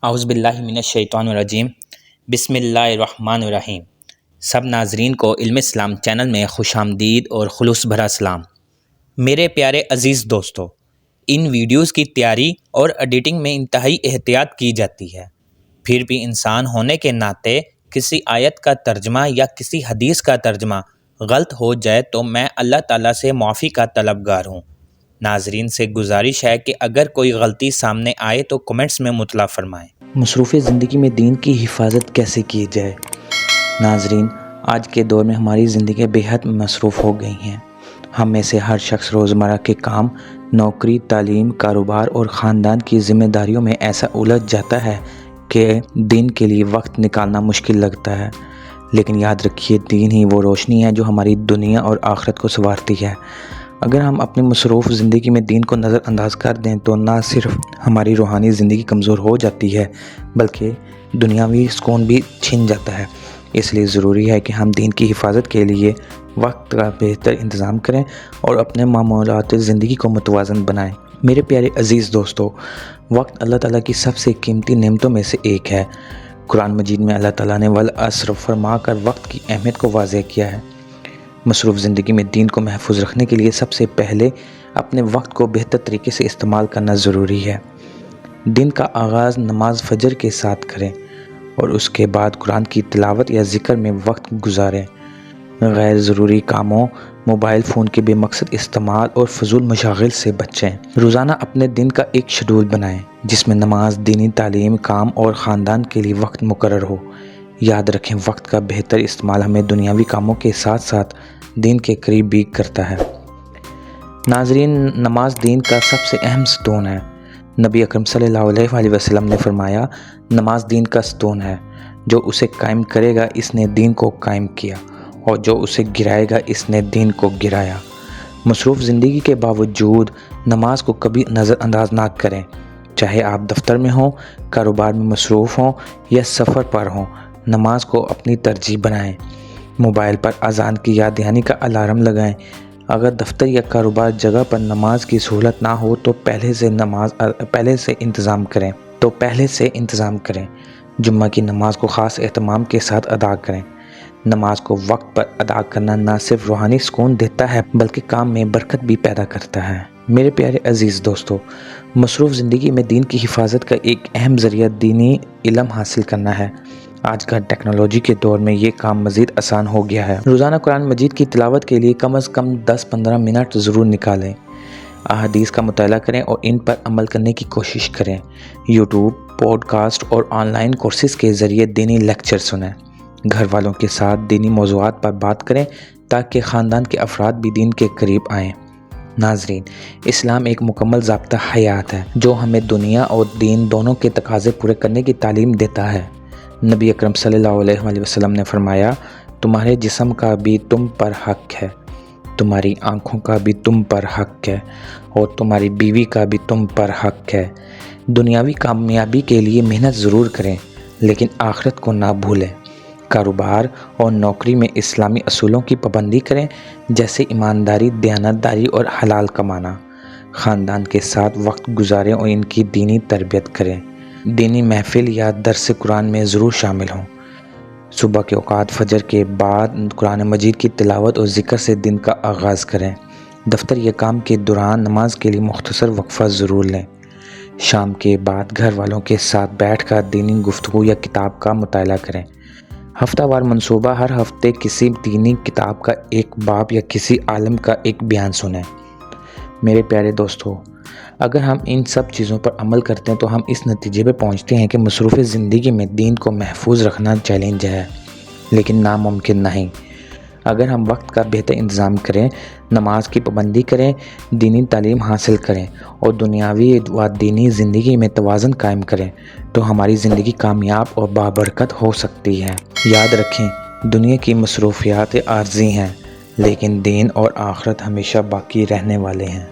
اعوذ باللہ من الشیطان الرجیم بسم اللہ الرحمن الرحیم۔ سب ناظرین کو علم اسلام چینل میں خوش آمدید اور خلوص بھرا سلام۔ میرے پیارے عزیز دوستو، ان ویڈیوز کی تیاری اور ایڈیٹنگ میں انتہائی احتیاط کی جاتی ہے، پھر بھی انسان ہونے کے ناطے کسی آیت کا ترجمہ یا کسی حدیث کا ترجمہ غلط ہو جائے تو میں اللہ تعالیٰ سے معافی کا طلبگار ہوں۔ ناظرین سے گزارش ہے کہ اگر کوئی غلطی سامنے آئے تو کمنٹس میں مطلع فرمائیں۔ مصروف زندگی میں دین کی حفاظت کیسے کی جائے؟ ناظرین، آج کے دور میں ہماری زندگی بے حد مصروف ہو گئی ہیں۔ ہم میں سے ہر شخص روزمرہ کے کام، نوکری، تعلیم، کاروبار اور خاندان کی ذمہ داریوں میں ایسا الجھ جاتا ہے کہ دین کے لیے وقت نکالنا مشکل لگتا ہے۔ لیکن یاد رکھیے، دین ہی وہ روشنی ہے جو ہماری دنیا اور آخرت کو سنوارتی ہے۔ اگر ہم اپنی مصروف زندگی میں دین کو نظر انداز کر دیں تو نہ صرف ہماری روحانی زندگی کمزور ہو جاتی ہے بلکہ دنیاوی سکون بھی چھن جاتا ہے۔ اس لیے ضروری ہے کہ ہم دین کی حفاظت کے لیے وقت کا بہتر انتظام کریں اور اپنے معمولات زندگی کو متوازن بنائیں۔ میرے پیارے عزیز دوستو، وقت اللہ تعالیٰ کی سب سے قیمتی نعمتوں میں سے ایک ہے۔ قرآن مجید میں اللہ تعالیٰ نے والعصر فرما کر وقت کی اہمیت کو واضح کیا ہے۔ مصروف زندگی میں دین کو محفوظ رکھنے کے لیے سب سے پہلے اپنے وقت کو بہتر طریقے سے استعمال کرنا ضروری ہے۔ دن کا آغاز نماز فجر کے ساتھ کریں اور اس کے بعد قرآن کی تلاوت یا ذکر میں وقت گزاریں۔ غیر ضروری کاموں، موبائل فون کے بے مقصد استعمال اور فضول مشاغل سے بچیں۔ روزانہ اپنے دن کا ایک شیڈول بنائیں جس میں نماز، دینی تعلیم، کام اور خاندان کے لیے وقت مقرر ہو۔ یاد رکھیں، وقت کا بہتر استعمال ہمیں دنیاوی کاموں کے ساتھ ساتھ دین کے قریب بھی کرتا ہے۔ ناظرین، نماز دین کا سب سے اہم ستون ہے۔ نبی اکرم صلی اللہ علیہ وسلم نے فرمایا، نماز دین کا ستون ہے، جو اسے قائم کرے گا اس نے دین کو قائم کیا، اور جو اسے گرائے گا اس نے دین کو گرایا۔ مصروف زندگی کے باوجود نماز کو کبھی نظر انداز نہ کریں، چاہے آپ دفتر میں ہوں، کاروبار میں مصروف ہوں یا سفر پر ہوں۔ نماز کو اپنی ترجیح بنائیں۔ موبائل پر اذان کی یاد دہانی کا الارم لگائیں۔ اگر دفتر یا کاروبار جگہ پر نماز کی سہولت نہ ہو تو پہلے سے انتظام کریں۔ جمعہ کی نماز کو خاص اہتمام کے ساتھ ادا کریں۔ نماز کو وقت پر ادا کرنا نہ صرف روحانی سکون دیتا ہے بلکہ کام میں برکت بھی پیدا کرتا ہے۔ میرے پیارے عزیز دوستو، مصروف زندگی میں دین کی حفاظت کا ایک اہم ذریعہ دینی علم حاصل کرنا ہے۔ آج کا ٹیکنالوجی کے دور میں یہ کام مزید آسان ہو گیا ہے۔ روزانہ قرآن مجید کی تلاوت کے لیے کم از کم 10-15 منٹ ضرور نکالیں۔ احادیث کا مطالعہ کریں اور ان پر عمل کرنے کی کوشش کریں۔ یوٹیوب، پوڈ کاسٹ اور آن لائن کورسز کے ذریعے دینی لیکچر سنیں۔ گھر والوں کے ساتھ دینی موضوعات پر بات کریں تاکہ خاندان کے افراد بھی دین کے قریب آئیں۔ ناظرین، اسلام ایک مکمل ضابطہ حیات ہے جو ہمیں دنیا اور دین دونوں کے تقاضے پورے کرنے کی تعلیم دیتا ہے۔ نبی اکرم صلی اللہ علیہ وسلم نے فرمایا، تمہارے جسم کا بھی تم پر حق ہے، تمہاری آنکھوں کا بھی تم پر حق ہے، اور تمہاری بیوی کا بھی تم پر حق ہے۔ دنیاوی کامیابی کے لیے محنت ضرور کریں لیکن آخرت کو نہ بھولیں۔ کاروبار اور نوکری میں اسلامی اصولوں کی پابندی کریں، جیسے ایمانداری، دیانتداری اور حلال کمانا۔ خاندان کے ساتھ وقت گزاریں اور ان کی دینی تربیت کریں۔ دینی محفل یا درس قرآن میں ضرور شامل ہوں۔ صبح کے اوقات فجر کے بعد قرآن مجید کی تلاوت اور ذکر سے دن کا آغاز کریں۔ دفتر یا کام کے دوران نماز کے لیے مختصر وقفہ ضرور لیں۔ شام کے بعد گھر والوں کے ساتھ بیٹھ کر دینی گفتگو یا کتاب کا مطالعہ کریں۔ ہفتہ وار منصوبہ، ہر ہفتے کسی دینی کتاب کا ایک باب یا کسی عالم کا ایک بیان سنیں۔ میرے پیارے دوستو، اگر ہم ان سب چیزوں پر عمل کرتے ہیں تو ہم اس نتیجے پہ پہنچتے ہیں کہ مصروف زندگی میں دین کو محفوظ رکھنا چیلنج ہے لیکن ناممکن نہیں۔ اگر ہم وقت کا بہتر انتظام کریں، نماز کی پابندی کریں، دینی تعلیم حاصل کریں اور دنیاوی و دینی زندگی میں توازن قائم کریں تو ہماری زندگی کامیاب اور بابرکت ہو سکتی ہے۔ یاد رکھیں، دنیا کی مصروفیات عارضی ہیں لیکن دین اور آخرت ہمیشہ باقی رہنے والے ہیں۔